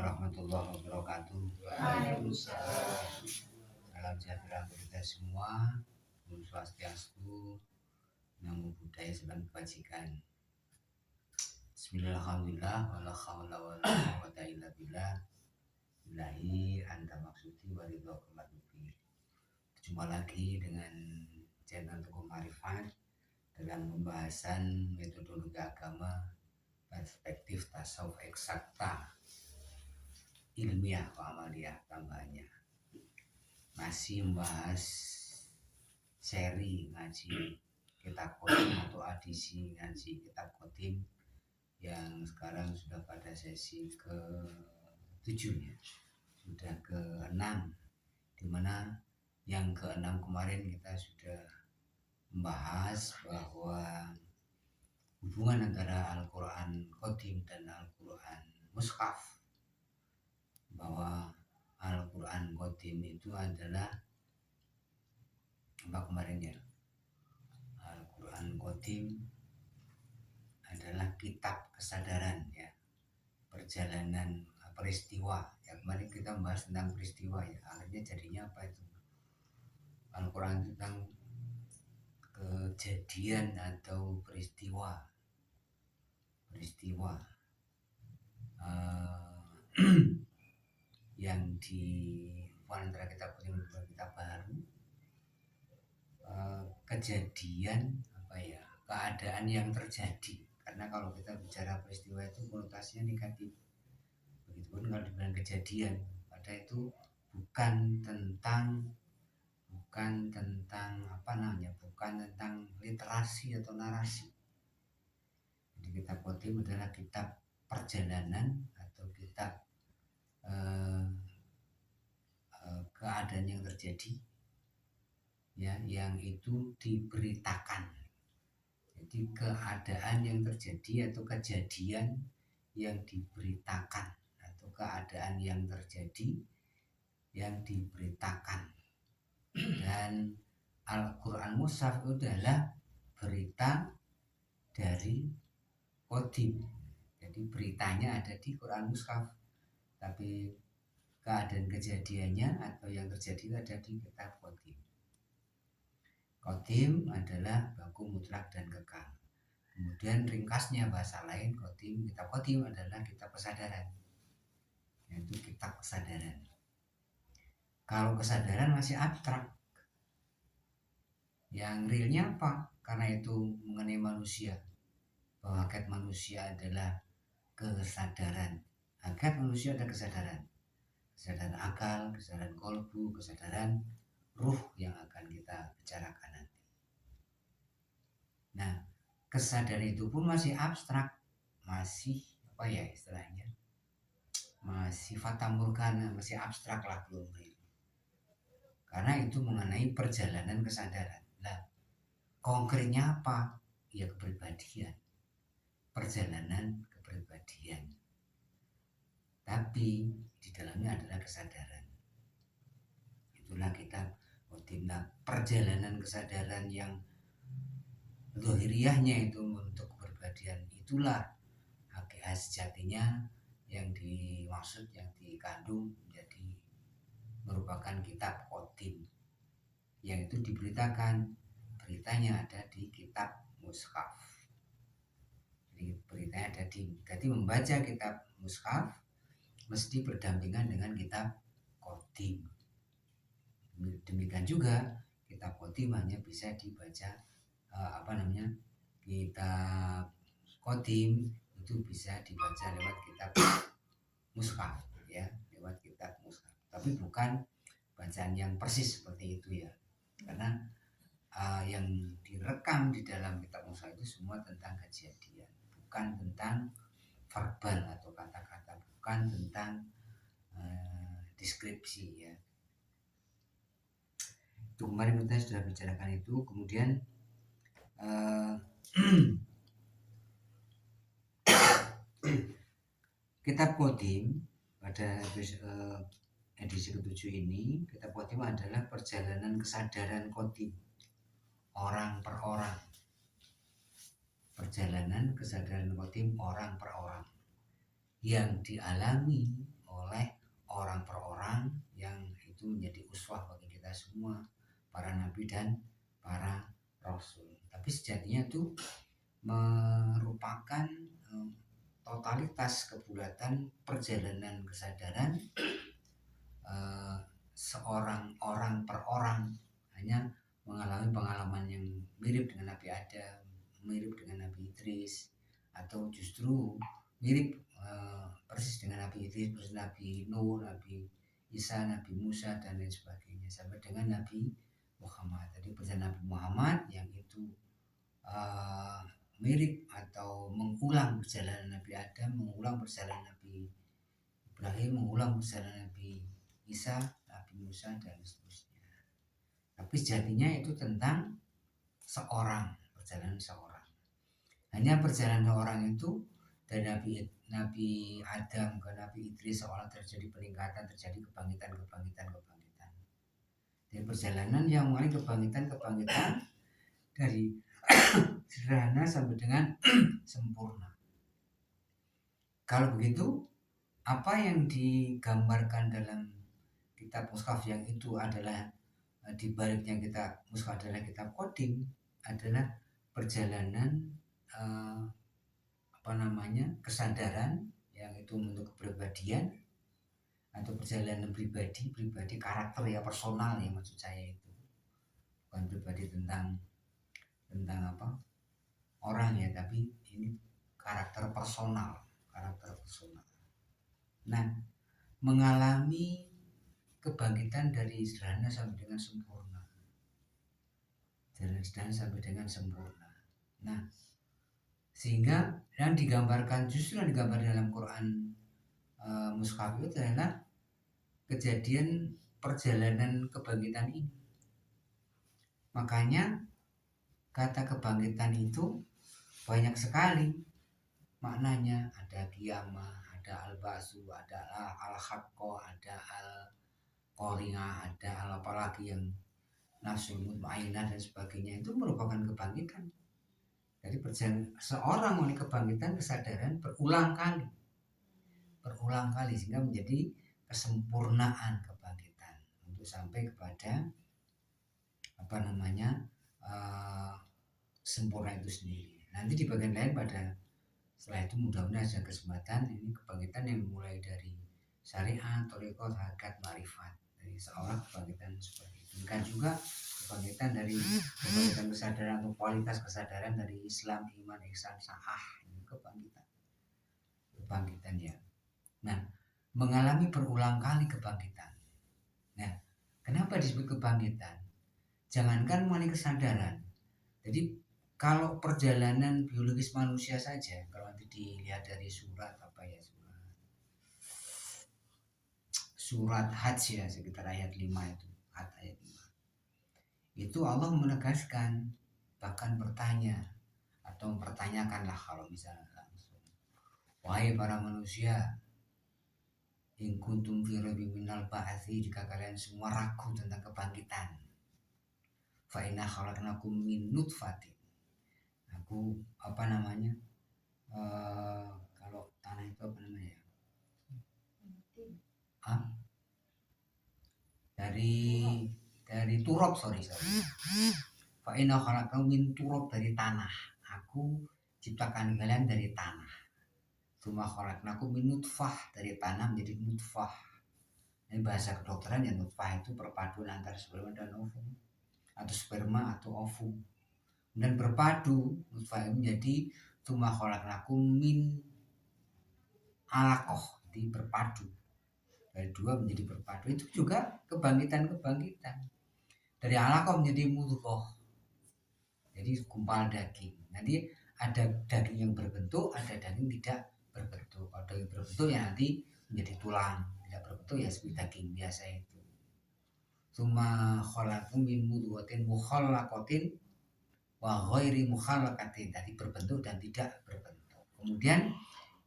warahmatullahi wabarakatuh. Waalaikumsalam. Salam sejahtera untuk kita semua. Om Swastiastu, Namo Buddhaya, salam kebajikan. Bismillahirrahmanirrahim. Wala haula wala quwwata illa billah. Billahi anta maksudi waridho kematubi. Jumpa lagi dengan channel Teguh Marifat dalam pembahasan metodologi agama perspektif tasawuf eksakta ilmiah wa amaliyah tambahannya. Masih membahas seri ngaji kitab Qadim atau edisi ngaji kitab Qadim yang sekarang sudah pada sesi ke-7 ya. Sudah ke-6, dimana yang ke-6 kemarin kita sudah membahas bahwa hubungan antara Al-Quran Qadim dan Al-Quran Mushaf, bahwa Al-Quran Qadim itu adalah apa kemarin ya, Al-Quran Qadim adalah kitab kesadaran ya, perjalanan peristiwa ya. Kemarin kita membahas tentang peristiwa ya, akhirnya jadinya apa itu Al-Quran tentang kejadian atau peristiwa yang di antara kitab Qadim dan kitab baru, kejadian apa ya, keadaan yang terjadi. Karena kalau kita bicara peristiwa itu konotasinya negatif, begitupun kalau dibilang kejadian, pada itu bukan tentang apa namanya, bukan tentang literasi atau narasi. Jadi kitab Qadim adalah kitab perjalanan atau kitab keadaan yang terjadi ya, yang itu diberitakan. Jadi keadaan yang terjadi atau kejadian yang diberitakan, atau keadaan yang terjadi yang diberitakan. Dan Al-Quran Mushaf itu adalah berita dari Qadim. Jadi beritanya ada di Quran Mushaf, tapi keadaan kejadiannya atau yang terjadi ada di kitab Qadim. Qadim adalah baku mutlak dan kekal. Kemudian ringkasnya bahasa lain Qadim, kitab Qadim adalah kitab kesadaran, yaitu kitab kesadaran. Kalau kesadaran masih abstrak, yang realnya apa? Karena itu mengenai manusia, bahwa hakikat manusia adalah kesadaran. Hakikat manusia ada kesadaran akal, kesadaran kolbu, kesadaran ruh yang akan kita bicarakan nanti. Nah, kesadaran itu pun masih abstrak, masih apa ya istilahnya, masih fata morgana, masih abstrak lah, belum real. Karena itu mengenai perjalanan kesadaran. Nah, konkretnya apa? Ya kepribadian, perjalanan kepribadian. Tapi di dalamnya adalah kesadaran. Itulah kita Qadim. Perjalanan kesadaran yang zahiriyahnya itu untuk kepribadian, itulah hakikat sejatinya yang dimaksud, yang dikandung menjadi merupakan kitab Qadim, yang itu diberitakan, beritanya ada di kitab Mushaf. Jadi beritanya ada jadi membaca kitab Mushaf mesti berdampingan dengan kitab Qadim. Demikian juga kitab Qadim hanya bisa dibaca kitab Qadim itu bisa dibaca lewat kitab Mushaf ya, lewat kitab Mushaf. Tapi bukan bacaan yang persis seperti itu ya, karena yang direkam di dalam kitab Mushaf itu semua tentang kejadian, bukan tentang verbal atau kata-kata, bukan tentang deskripsi ya. Itu kemarin kita sudah bicarakan itu. Kemudian kitab Qadim pada edisi ke-7 ini, kitab Qadim adalah perjalanan kesadaran Qadim, orang per orang. Perjalanan kesadaran Qadim orang per orang yang dialami orang per orang yang itu menjadi uswah bagi kita semua, para nabi dan para rasul. Tapi sejatinya itu merupakan totalitas kebulatan perjalanan kesadaran seorang orang per orang, hanya mengalami pengalaman yang mirip dengan Nabi Adam, mirip dengan Nabi Idris, atau justru mirip persis dengan Nabi Idris, persis Nabi Nuh, Nabi Isa, Nabi Musa dan lain sebagainya, sampai dengan Nabi Muhammad. Jadi perjalanan Nabi Muhammad yang itu mirip atau mengulang perjalanan Nabi Adam, mengulang perjalanan Nabi Ibrahim, mengulang perjalanan Nabi Isa, Nabi Musa dan seterusnya. Tapi sejatinya itu tentang seorang, perjalanan seorang. Hanya perjalanan seorang itu dari Nabi Adam ke Nabi Idris seolah terjadi peningkatan, terjadi kebangkitan. Dan perjalanan yang mulai kebangkitan dari sederhana sampai dengan sempurna. Kalau begitu, apa yang digambarkan dalam kitab mushaf yang itu adalah di baliknya kitab mushaf adalah kitab qadim, adalah perjalanan kesadaran yang itu untuk kepribadian atau perjalanan pribadi karakter ya, personal ya, maksud saya itu bukan pribadi tentang orang ya, tapi ini karakter personal. Nah, mengalami kebangkitan dari sederhana sampai dengan sempurna. Nah, sehingga yang digambarkan dalam Quran mushaf itu adalah kejadian perjalanan kebangkitan ini. Makanya kata kebangkitan itu banyak sekali maknanya. Ada qiyamah, ada al-ba'su, ada al-haqqo, ada al-qari'ah, ada apalagi yang nafsul mutmainnah dan sebagainya, itu merupakan kebangkitan. Jadi seorang mengalami kebangkitan kesadaran berulang kali sehingga menjadi kesempurnaan kebangkitan untuk sampai kepada sempurna itu sendiri. Nanti di bagian lain setelah itu mudah-mudahan ada kesempatan ini kebangkitan yang mulai dari syariat, thariqah, hakikat, ma'rifat, dari seorang kebangkitan seperti itu. Bukan juga kebangkitan dari kebangkitan kesadaran atau kualitas kesadaran dari Islam, iman, ihsan, sa'ah, ini kebangkitan ya. Nah, mengalami berulang kali kebangkitan. Nah, kenapa disebut kebangkitan? Jangankan mengalami kesadaran. Jadi kalau perjalanan biologis manusia saja, kalau nanti dilihat dari surat Hajj ya, sekitar ayat 5 itu, ayat 5. Itu Allah menegaskan, bahkan bertanya atau mempertanyakanlah kalau misalnya langsung. Wahai para manusia, in kuntum fi raibin minal ba'atsi, jika kalian semua ragu tentang kebangkitan, fa inna khalaqnakum min nutfatin. Aku kalau tanah itu apa namanya? Dari turab, sorry. Fa inna khalaqnakum min turab, dari tanah. Aku ciptakan kalian dari tanah. Tsumma khalaqnakum min nutfah, dari tanah menjadi nutfah. Ini bahasa kedokteran ya, nutfah itu perpaduan antara sperma dan ovum, atau sperma atau ovum. Dan berpadu nutfah itu menjadi tsumma khalaqnakum min alaqah, jadi berpadu. Dari dua menjadi berpadu, itu juga kebangkitan. Dari alaqah menjadi mudghah, jadi gumpal daging. Nanti ada daging yang berbentuk, ada daging tidak berbentuk. Kalau daging berbentuk ya nanti menjadi tulang, tidak berbentuk ya seperti daging biasa itu. Tsumma khalaqakum min mudghatin mukhallaqatin wa ghairi mukhallaqatin, tadi berbentuk dan tidak berbentuk. Kemudian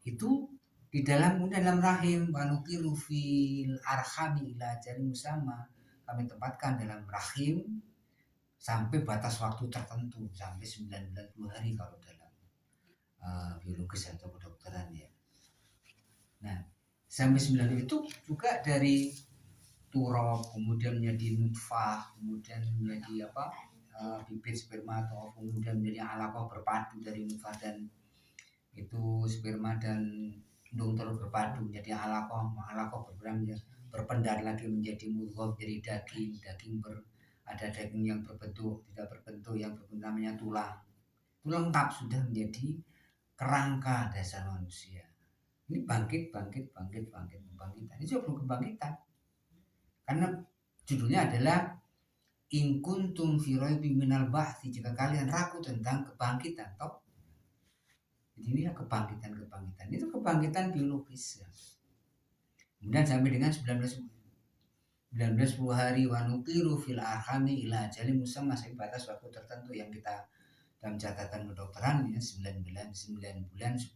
itu di dalam rahim, wa nuqiru fil arhami ila ajalin musamma, kami tempatkan dalam rahim sampai batas waktu tertentu, sampai 9 bulan 2 hari kalau dalam biologis atau kedokteran ya. Nah, sampai 9 itu juga dari turab, kemudian menjadi nutfah, kemudian menjadi bibit sperma atau kemudian menjadi alaqah berpadu dari nutfah dan itu sperma dan kandung telur berpadu menjadi alaqah berpendar lagi menjadi mudghah, jadi daging ada daging yang berbentuk, tidak berbentuk, yang berbentuk namanya tulang lengkap sudah menjadi kerangka dasar manusia. Ini kebangkitan. Ini juga belum kebangkitan. Karena judulnya adalah In kuntum fi raibin minal ba'tsi, jika kalian ragu tentang kebangkitan, toh. Jadi ini kebangkitan. Itu kebangkitan biologis. Ya. Kemudian sampai dengan 19 hari wa nuqiru fil arhami ila ajalin musamma, sampai batas waktu tertentu yang kita dalam catatan kedokteran ya 9 bulan 10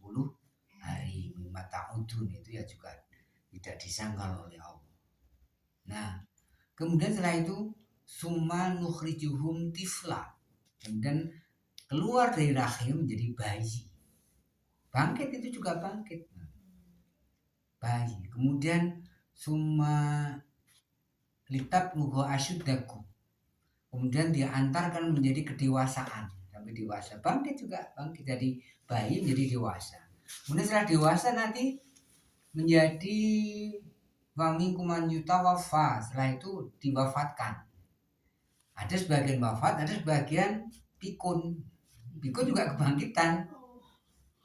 hari. Mata udun itu ya juga tidak disangkal oleh Allah. Nah, kemudian setelah itu summa nukhrijuhum tifla, kemudian keluar dari rahim menjadi bayi. Bangkit itu juga bangkit. Bayi. Kemudian summa litabluhu asyuddakum, kemudian diantarkan menjadi kedewasaan sampai dewasa. Bangkit jadi bayi menjadi dewasa. Kemudian setelah dewasa nanti menjadi wamingkuman yutawaffa, setelah itu diwafatkan. Ada sebagian wafat, ada sebagian pikun juga kebangkitan.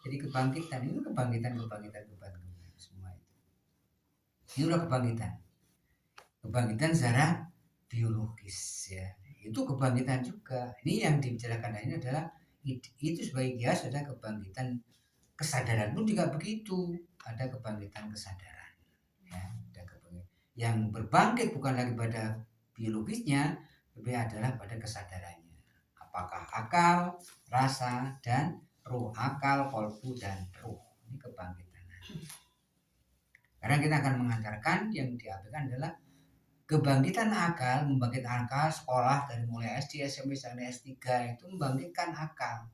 Jadi kebangkitan itu kebangkitan semua itu. Ini udah kebangkitan secara biologis ya. Itu kebangkitan juga. Ini yang dibicarakan ini adalah itu sebagai kias ada kebangkitan kesadaran pun juga begitu, ada kebangkitan kesadaran ya, ada kebangkitan. Yang berbangkit bukan lagi pada biologisnya, tapi adalah pada kesadarannya. Apakah akal, rasa, dan ruh. Akal, kolbu, dan ruh. Ini kebangkitan. Karena kita akan mengajarkan yang diambilkan adalah kebangkitan akal, membangkitkan akal sekolah dari mulai SD, SMP, sampai S3 itu membangkitkan akal.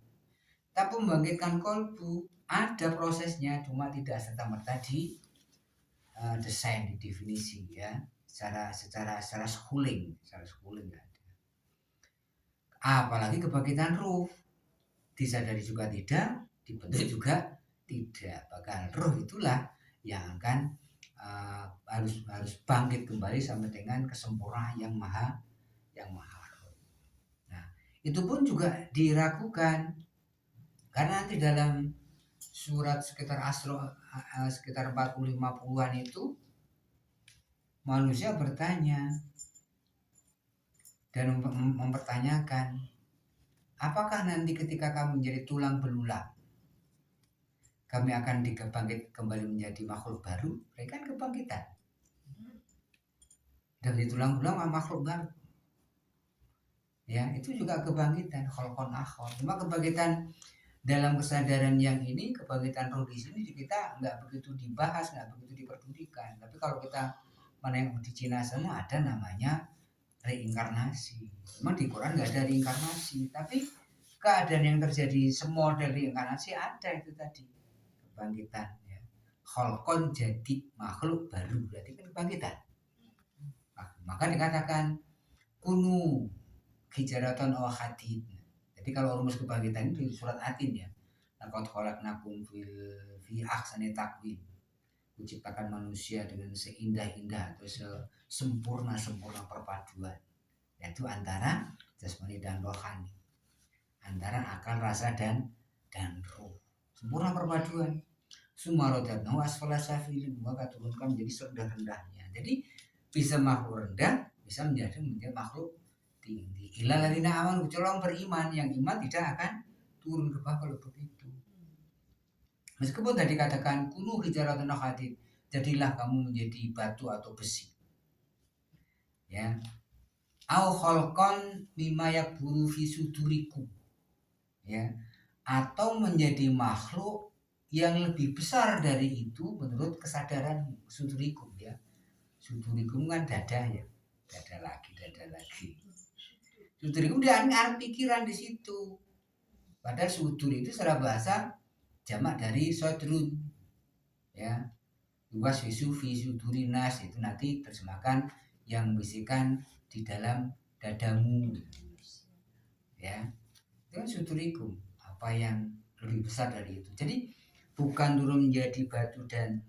Tapi membangkitkan kolbu ada prosesnya, cuma tidak serta-merta di desain, di definisi ya, secara schooling ada. Apalagi kebangkitan ruh, disadari juga tidak, dibentuk juga tidak. Bahkan ruh itulah yang akan harus bangkit kembali sampai dengan kesempurnaan yang maha. Nah, itu pun juga diragukan karena nanti dalam surat sekitar 40-50-an itu manusia bertanya dan mempertanyakan, apakah nanti ketika kamu menjadi tulang belulang kami akan dibangkit kembali menjadi makhluk baru? Mereka kan kebangkitan. Dari tulang belulang makhluk baru. Ya, itu juga kebangkitan kholqon akhar. Cuma kebangkitan dalam kesadaran yang ini, kebangkitan roh di sini kita nggak begitu dibahas, nggak begitu diperdulikan. Tapi kalau kita menengok di Cina sana ada namanya reinkarnasi. Memang di Quran nggak ada reinkarnasi, tapi keadaan yang terjadi semodel reinkarnasi ada itu tadi. Kebangkitan ya. Kholqon, jadi makhluk baru, berarti kan kebangkitan. Nah, maka dikatakan kunu hijaratan aw hadid. Jadi kalau rumus kebangkitan itu di surat Atin ya. Laqad khalaqnakum fi ahsani taqwim. Menciptakan manusia dengan seindah-indah atau sempurna perpaduan. Yaitu antara jasmani dan rohani. Antara akal, rasa dan ruh. Sempurna perpaduan. Sumarodatnahu asfala safilin, maka turunkan menjadi serendah-rendahnya. Jadi bisa makhluk rendah, bisa menjadi makhluk tinggi. Ilal ladzina amanu, colong beriman, yang iman tidak akan turun ke bawah kalau begitu. Meskipun tadi katakan kunu hijaratan hadid, jadilah kamu menjadi batu atau besi. Ya. Au khalqan mimma yakburu fi sudurikum. Ya. Atau menjadi makhluk yang lebih besar dari itu menurut kesadaran sudurikum ya. Sudurikum kan dada ya. Dada lagi. Sudurikum dia ada pikiran di situ. Padahal sudur itu secara bahasa jamak dari sodrun. Ya. luas visu durinas, itu nanti terjemahkan yang bisikan di dalam dadamu, ya itu kan suturikum, apa yang lebih besar dari itu. Jadi bukan turun menjadi batu dan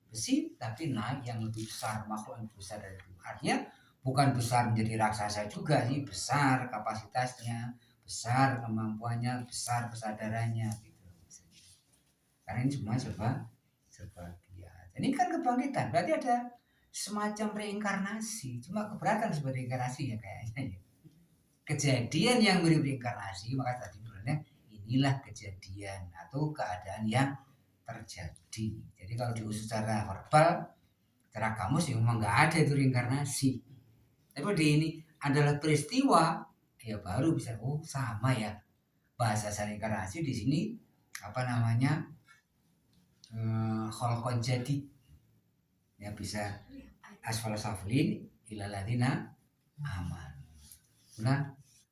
besi, tapi naik yang lebih besar, makhluk yang lebih besar dari itu. Artinya bukan besar menjadi raksasa juga sih, besar kapasitasnya, besar kemampuannya, besar kesadarannya gitu. Karena ini semua serba dia. Ini kan kebangkitan, berarti ada semacam reinkarnasi. Cuma keberatan sebagai reinkarnasi ya kayaknya. Kejadian yang mirip reinkarnasi, maka tadi sebenarnya inilah kejadian atau keadaan yang terjadi. Jadi kalau diusut secara verbal, secara kamus ya memang nggak ada itu reinkarnasi. Tapi di ini adalah peristiwa, ya baru bisa sama ya. Bahasa reinkarnasi di sini apa namanya? Kholqon jadi, ya bisa asfal saflin ilaladina aman. Nah,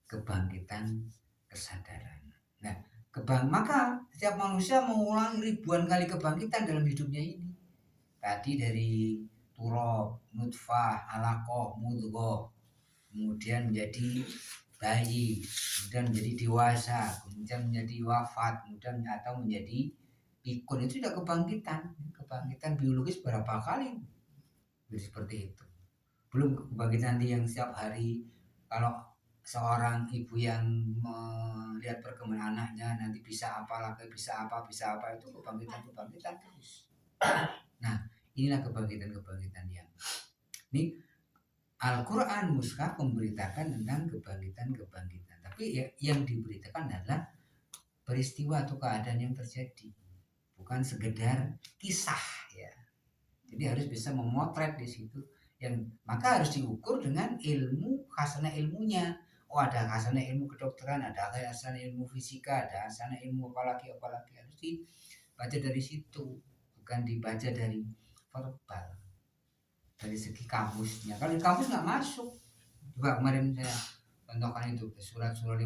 kebangkitan kesadaran. Nah, maka setiap manusia mengulang ribuan kali kebangkitan dalam hidupnya ini. Tadi dari turab, nutfah, alaqah, mudghah, kemudian menjadi bayi, kemudian menjadi dewasa, kemudian menjadi wafat, kemudian atau menjadi pikun, itu sudah kebangkitan biologis berapa kali. Jadi seperti itu. Belum kebangkitan nanti yang setiap hari, kalau seorang ibu yang melihat perkembangan anaknya nanti bisa apa lagi, bisa apa, itu kebangkitan terus. Nah, inilah kebangkitan yang ini Al-Quran Mushaf memberitakan tentang kebangkitan. Tapi ya, yang diberitakan adalah peristiwa atau keadaan yang terjadi, bukan sekedar kisah ya. Jadi harus bisa memotret di situ, yang maka harus diukur dengan ilmu, hasanah ilmunya. Oh, ada hasanah ilmu kedokteran, ada hasanah ilmu fisika, ada hasanah ilmu apalagi harus dibaca dari situ, bukan dibaca dari verbal, dari segi kamusnya. Kalau di kamus nggak masuk. Coba kemarin saya contohkan itu surat 51.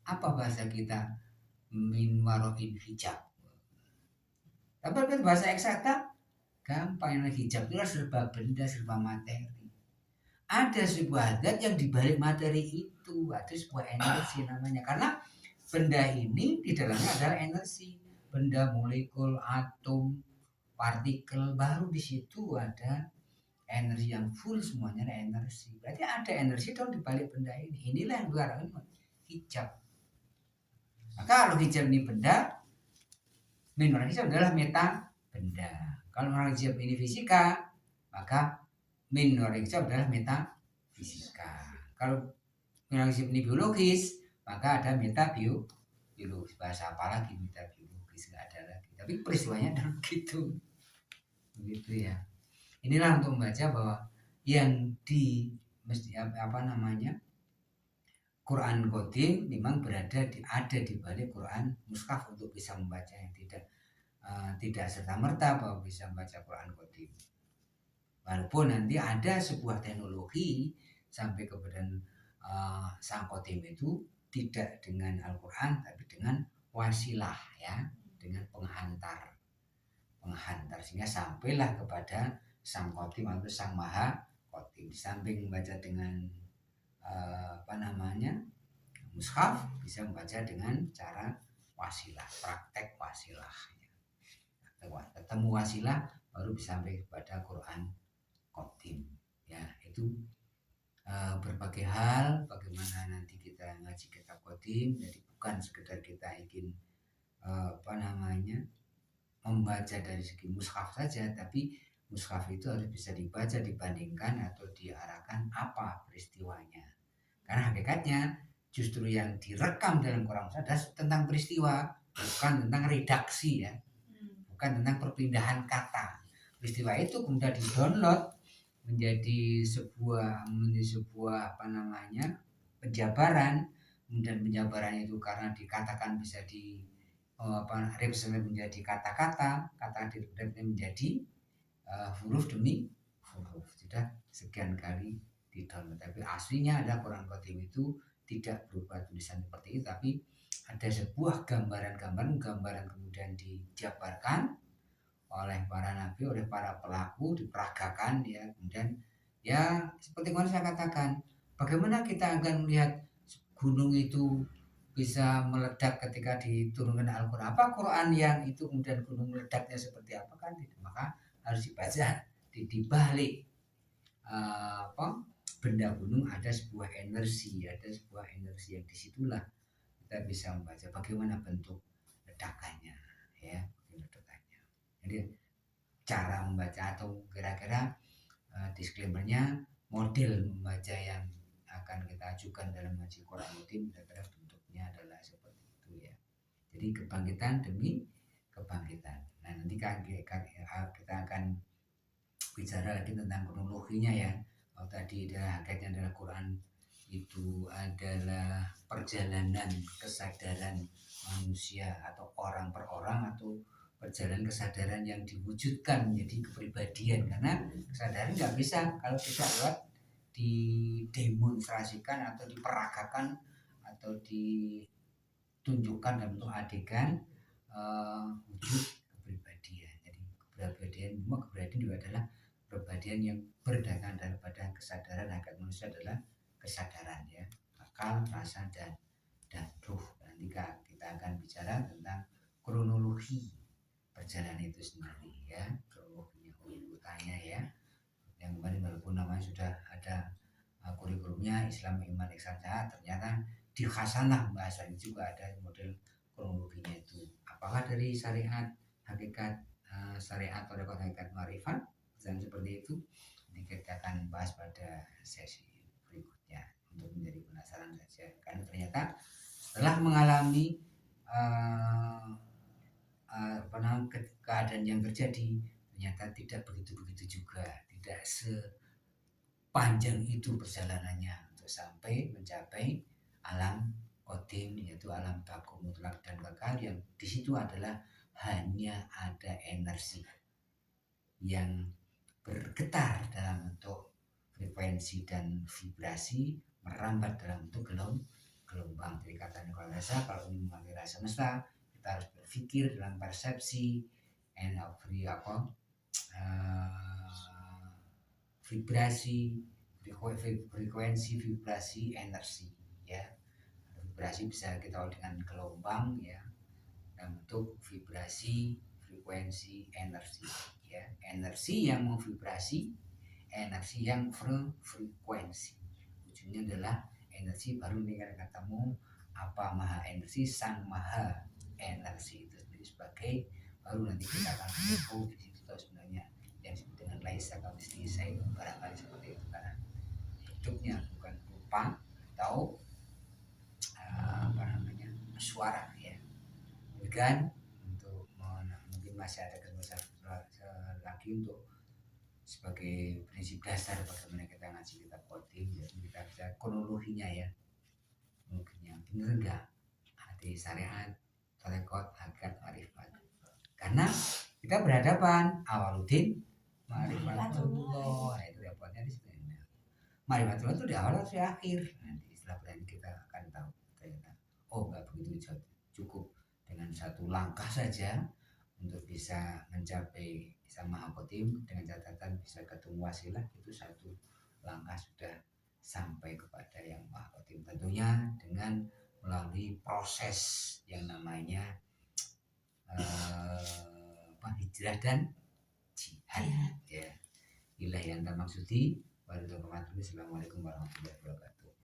Apa bahasa kita? Min waroin hijab. Tapi kan bahasa eksakta gampang. Yang hijab itu serba benda, serba materi. Ada sebuah zat yang dibalik materi itu, ada sebuah energi namanya. Karena benda ini di dalamnya adalah energi, benda molekul, atom, partikel, baru di situ ada energi yang full, semuanya ada energi. Berarti ada energi dong di balik benda ini. Inilah yang sekarang hijab. Maka kalau hijab ini benda, mineral hijab adalah meta benda. Kalau mineral hijab ini fisika, maka mineral hijab adalah metafisika. Kalau mineral hijab ini biologis, maka ada meta biologis. Bahasa apa lagi meta biologis, nggak ada lagi. Tapi peristiwanya adalah begitu ya. Inilah untuk membaca bahwa yang Quran Qadim memang ada di balik Quran Mushaf untuk bisa membaca, yang tidak serta-merta bahwa bisa membaca Quran Qadim. Walaupun nanti ada sebuah teknologi sampai kepada sang Qadim itu tidak dengan Al-Quran tapi dengan wasilah ya, dengan penghantar sehingga sampailah kepada sang Qadim atau sang Maha Qadim. Samping membaca dengan Mushaf, bisa membaca dengan cara wasilah, praktek wasilah. Ketemu wasilah baru bisa sampai kepada Quran Qadim. Ya, itu berbagai hal bagaimana nanti kita ngaji kitab Qadim. Jadi bukan sekedar kita ingin membaca dari segi mushaf saja, tapi mushaf itu harus bisa dibaca, dibandingkan atau diarahkan apa peristiwanya. Karena hakikatnya justru yang direkam dalam Quran adalah tentang peristiwa, bukan tentang redaksi ya, bukan tentang perpindahan kata. Peristiwa itu kemudian di-download menjadi sebuah penjabaran. Kemudian penjabaran itu karena dikatakan bisa representasi menjadi kata-kata menjadi huruf demi huruf. Sudah sekian kali di-download. Tapi aslinya ada Quran Qadim itu tidak berupa tulisan seperti itu, tapi ada sebuah gambaran kemudian dijabarkan oleh para nabi, oleh para pelaku diperagakan ya. Kemudian ya seperti yang saya katakan, bagaimana kita akan melihat gunung itu bisa meledak ketika diturunkan Al-Quran? Apa Quran yang itu kemudian gunung meledaknya seperti apa kan tidak? Maka harus dibaca di balik apa benda gunung ada sebuah energi, yang disitulah kita bisa membaca bagaimana bentuk ledakannya ya, ledakannya. Jadi cara membaca atau kira-kira disclaimernya, model membaca yang akan kita ajukan dalam ngaji Quran Mutim kira-kira bentuknya adalah seperti itu ya. Jadi kebangkitan demi kebangkitan. Nah nanti kita akan bicara lagi tentang kronologinya ya. Kalau tadi adalah hakikatnya adalah Quran itu adalah perjalanan kesadaran manusia atau orang per orang, atau perjalanan kesadaran yang diwujudkan menjadi kepribadian, karena kesadaran nggak bisa kalau tidak lewat didemonstrasikan atau diperagakan atau ditunjukkan dalam bentuk adegan wujud kepribadian. Jadi kepribadian juga adalah kepribadian yang berdasarkan daripada kesadaran. Hakikat manusia adalah kesadaran ya, akal, rasa dan ruh. Nanti kita akan bicara tentang kronologi perjalanan itu sendiri ya, kronologinya, urutannya ya. Yang kemarin walaupun namanya sudah ada kurikulumnya Islam, Iman, Ihsan, Saat, ternyata di khasanah bahasa ini juga ada model kronologinya itu. Apakah dari syariat, hakikat syariat atau hakikat marifat dan seperti itu, ini kita akan bahas pada sesi berikutnya untuk menjadi penasaran saja. Karena ternyata setelah mengalami keadaan yang terjadi, ternyata tidak begitu juga, tidak sepanjang itu perjalanannya untuk sampai mencapai alam qadim, yaitu alam baku mutlak dan kekal, yang di situ adalah hanya ada energi yang bergetar dalam bentuk frekuensi dan vibrasi, merambat dalam bentuk gelombang. Jadi katanya kalau rasa, kalau ingin mengerti rasa semesta, kita harus berpikir dalam persepsi vibrasi, frekuensi, vibrasi, energi ya. Vibrasi bisa kita tahu dengan gelombang ya, dalam bentuk vibrasi, frekuensi, energi ya. Energi yang memvibrasi, energi yang frekuensi, ujungnya adalah energi. Baru ini kan ketemu apa maha energi, sang maha energi itu sendiri sebagai, baru nanti kita akan tahu di situ tahu sebenarnya yang disebut dengan laisa kamitslihi syai'un, barangkali seperti itu, karena bentuknya bukan rupa atau suara ya. Kemudian untuk mungkin masih ada kesempatan lagi untuk sebagai prinsip dasar bagaimana kita ngaji kitab qadim, yaitu kita bisa kronologinya ya, kronologinya benar enggak hati syariat, tarekat, hakikat, marifat. Karena kita berhadapan awaluddin marifatullah, itu dapatnya di sini. Marifatullah itu di awal atau di akhir. Nanti setelah berani kita akan tahu ternyata oh enggak begitu cukup dengan satu langkah saja untuk bisa mencapai sama Hakotim, dengan catatan bisa ketemu wasilah, itu satu langkah sudah sampai kepada yang Maha Kotim, tentunya dengan melalui proses yang namanya hijrah dan jihad ya. Inilah yang termaksudi. Assalamualaikum warahmatullahi wabarakatuh.